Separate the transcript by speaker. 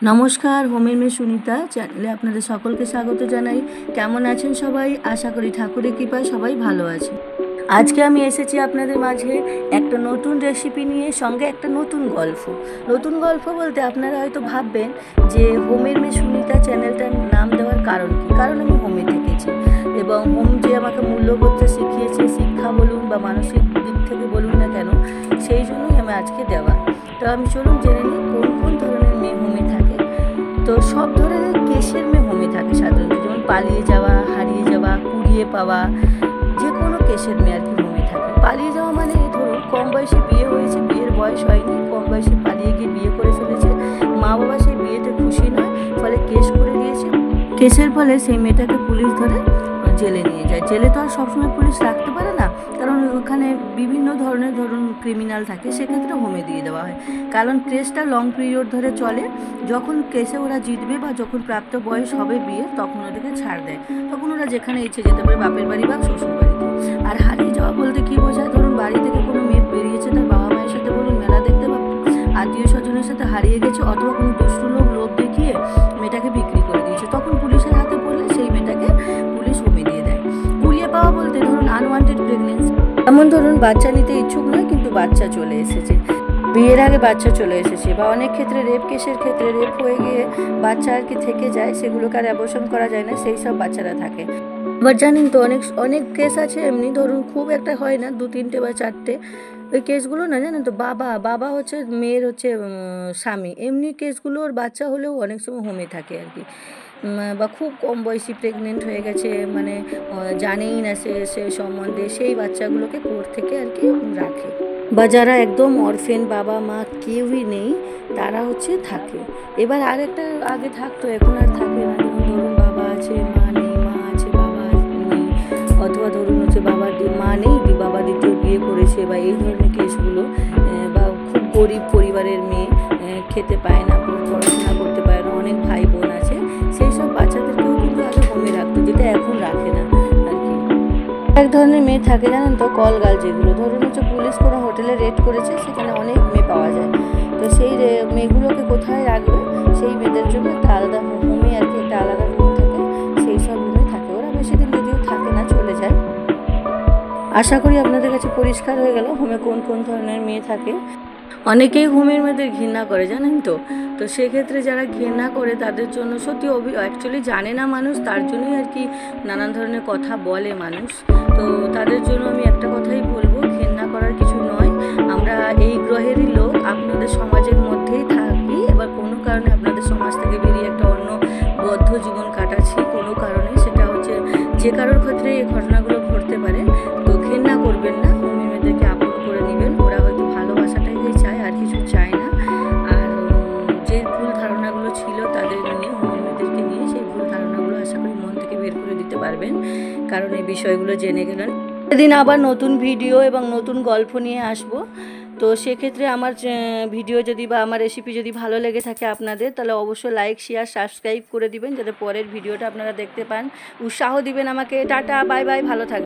Speaker 1: नमस्कार होमेर में सुनीता चैनले आपनादेर सकलके स्वागत जानाई। केमन आछेन सबाई? आशा करी ठाकुरेर कृपाय सबाई भालो आछेन। आज के आमी एसेछि आपनादेर माझे एकटा नतून रेसिपि निये संगे एकटा नतून गल्प बोलते आपनारा हयतो भाबबेन जे होमेर में सुनीता चैनलटार नाम देওয়ার कारण कि कारण आमी होमे थेकेछि एबं होम जे आमाके मूल्यबोधटा शिखिয়েছে शिक्षा बोलुन बा मानसिक दिक थेके बोलुन ना केन सेई जोन्नोई आमि आजके देওয়া। तो आमि चलुन जेने निই कोन कोन धरनेर मेये होमे थाके। तो सब धरनेर केसेर मेये होमे थाके साधारणत, जेमन पालिये जावा, हारिये जावा, कुड़िये पावा, যে কোনো কেসের মেয়ে আর কি হোমে থাকে। পালিয়ে যাওয়া মানে ধরুন কম বয়সে বিয়ে হয়েছে, বিয়ের বয়স হয়নি, কম বয়সে পালিয়ে গিয়ে বিয়ে করে ফেলেছে, মা বাবা সেই বিয়েতে খুশি নয়, ফলে কেস করে দিয়েছে। কেসের ফলে সেই মেয়েটাকে পুলিশ ধরে জেলে নিয়ে যায়। জেলে তো আর সবসময় পুলিশ রাখতে পারে না, কারণ ওখানে বিভিন্ন ধরনের ধরুন ক্রিমিনাল থাকে, সেক্ষেত্রে হোমে দিয়ে দেওয়া হয়। কারণ কেসটা লং পিরিয়ড ধরে চলে, যখন কেসে ওরা জিতবে বা যখন প্রাপ্ত বয়স হবে বিয়ে, তখন ওদেরকে ছাড় দেয়, তখন ওরা যেখানে ইচ্ছে যেতে পারে, বাপের বাড়ি বা শ্বশুর বাড়িতে। আর হারিয়ে যাওয়া বলতে কী বোঝায়, ধরুন বাড়ি থেকে কোনো মেয়ে বেরিয়েছে তার বাবা মায়ের সাথে বলুন মেলা দেখতে বা আত্মীয় স্বজনের সাথে হারিয়ে গেছে, অথবা কোনো দুষ্টু লোক দেখিয়ে মেয়েটাকে বিক্রি করে দিয়েছে, তখন পুলিশের হাতে পড়লে সেই মেয়েটাকে পুলিশ হোমে দিয়ে দেয়। কুড়িয়ে পাওয়া বলতে ধরুন আনওয়ান্টেড প্রেগনেন্সি, যেমন ধরুন বাচ্চা নিতে ইচ্ছুক নয় কিন্তু বাচ্চা চলে এসেছে, বিয়ের আগে বাচ্চা চলে এসেছে, বা অনেক ক্ষেত্রে রেপ কেসের ক্ষেত্রে রেপ হয়ে গিয়ে বাচ্চা আর কি থেকে যায়, সেগুলোকে আর অ্যাবর্শন করা যায় না, সেই সব বাচ্চারা থাকে। আবার জানেন তো অনেক অনেক কেস আছে এমনি, ধরুন খুব একটা হয় না, 2-3টে বা 4টে, ওই কেসগুলো না জানেন তো বাবা হচ্ছে মেয়ের হচ্ছে স্বামী, এমনি কেসগুলোর বাচ্চা হলেও অনেক সময় হোমে থাকে আর কি। বা খুব কম বয়সী প্রেগনেন্ট হয়ে গেছে, মানে জানেই না সে সম্বন্ধে, সেই বাচ্চাগুলোকে কোর্ট থেকে আর কি রাখে। বা যারা একদম অরফেন, বাবা মা কেউই নেই, তারা হচ্ছে থাকে। এবার আরেকটা আগে থাকতো, এখন আর থাকে না, ধরুন বাবা আছে মা নেই, মা আছে বাবা নেই, অথবা ধরুন হচ্ছে বাবার মা নেই, বাবা দ্বিতীয় বিয়ে করেছে, বা এই ধরনের কেসগুলো, বা খুব গরিব পরিবারের মেয়ে, খেতে পায় না, পড়াশোনা করতে পারে না, অনেক ভাই বোন আছে, সেই সব বাচ্চাদেরকেও কিন্তু আগে হোমে রাখতো, যেটা এখন রাখে না আর কি। এক ধরনের মেয়ে থাকে জানেন তো, কল গার্ল, যেগুলো ধরুন হচ্ছে পুলিশ কোনো হোটেলে রেড করেছে, সেখানে অনেক মেয়ে পাওয়া যায়, তো সেই মেয়েগুলোকে কোথায় রাখবে, সেই মেয়েদের জন্য একটা আলাদা হোমে আর কি একটা আলাদা রুম থাকে, সেই সব রুমে থাকে ওরা, বেশি দিন যদিও থাকে না, চলে যায়। আশা করি আপনাদের কাছে পরিষ্কার হয়ে গেল হোমে কোন কোন ধরনের মেয়ে থাকে। অনেকেই হোমের মধ্যে ঘৃণা করে জানেন তো, তো সেক্ষেত্রে যারা ঘৃণা করে তাদের জন্য সত্যি অ্যাকচুয়ালি জানে না মানুষ, তার জন্যই আর কি নানান ধরনের কথা বলে মানুষ। তো তাদের জন্য আমি একটা কথাই বলবো, ঘৃণা করার কিছু নয়, আমরা এই গ্রহেরই লোক, আপনাদের সমাজের মধ্যেই থাকি, এবার কোনো কারণে আপনাদের সমাজ থেকে বেরিয়ে একটা অন্য বদ্ধ জীবন কাটাচ্ছি কোনো কারণে, সেটা হচ্ছে যে কারোর ক্ষেত্রে এই ঘটনাগুলো ঘটতে পারে। তো ঘৃণা করবেন না, হোমি মেয়েদেরকে আপন করে নেবেন, ওরা হয়তো ভালোবাসাটাই চায়, আর কিছু চায় না। আর যে ভুল ধারণাগুলো ছিল তাদের নিয়ে, হোমি মেয়েদেরকে নিয়ে, সেই ভুল ধারণাগুলো আশা করি মন থেকে বের করে দিতে পারবেন, কারণ এই বিষয়গুলো জেনে গেলেন। সেদিন আবার নতুন ভিডিও এবং নতুন গল্প নিয়ে আসবো। তো সেক্ষেত্রে আমার ভিডিও যদি বা আমার রেসিপি যদি ভালো লেগে থাকে আপনাদের, তাহলে অবশ্যই লাইক শেয়ার সাবস্ক্রাইব করে দিবেন, যাতে পরের ভিডিওটা আপনারা দেখতে পান, উৎসাহ দিবেন আমাকে। টাটা, বাই বাই, ভালো থাকবেন।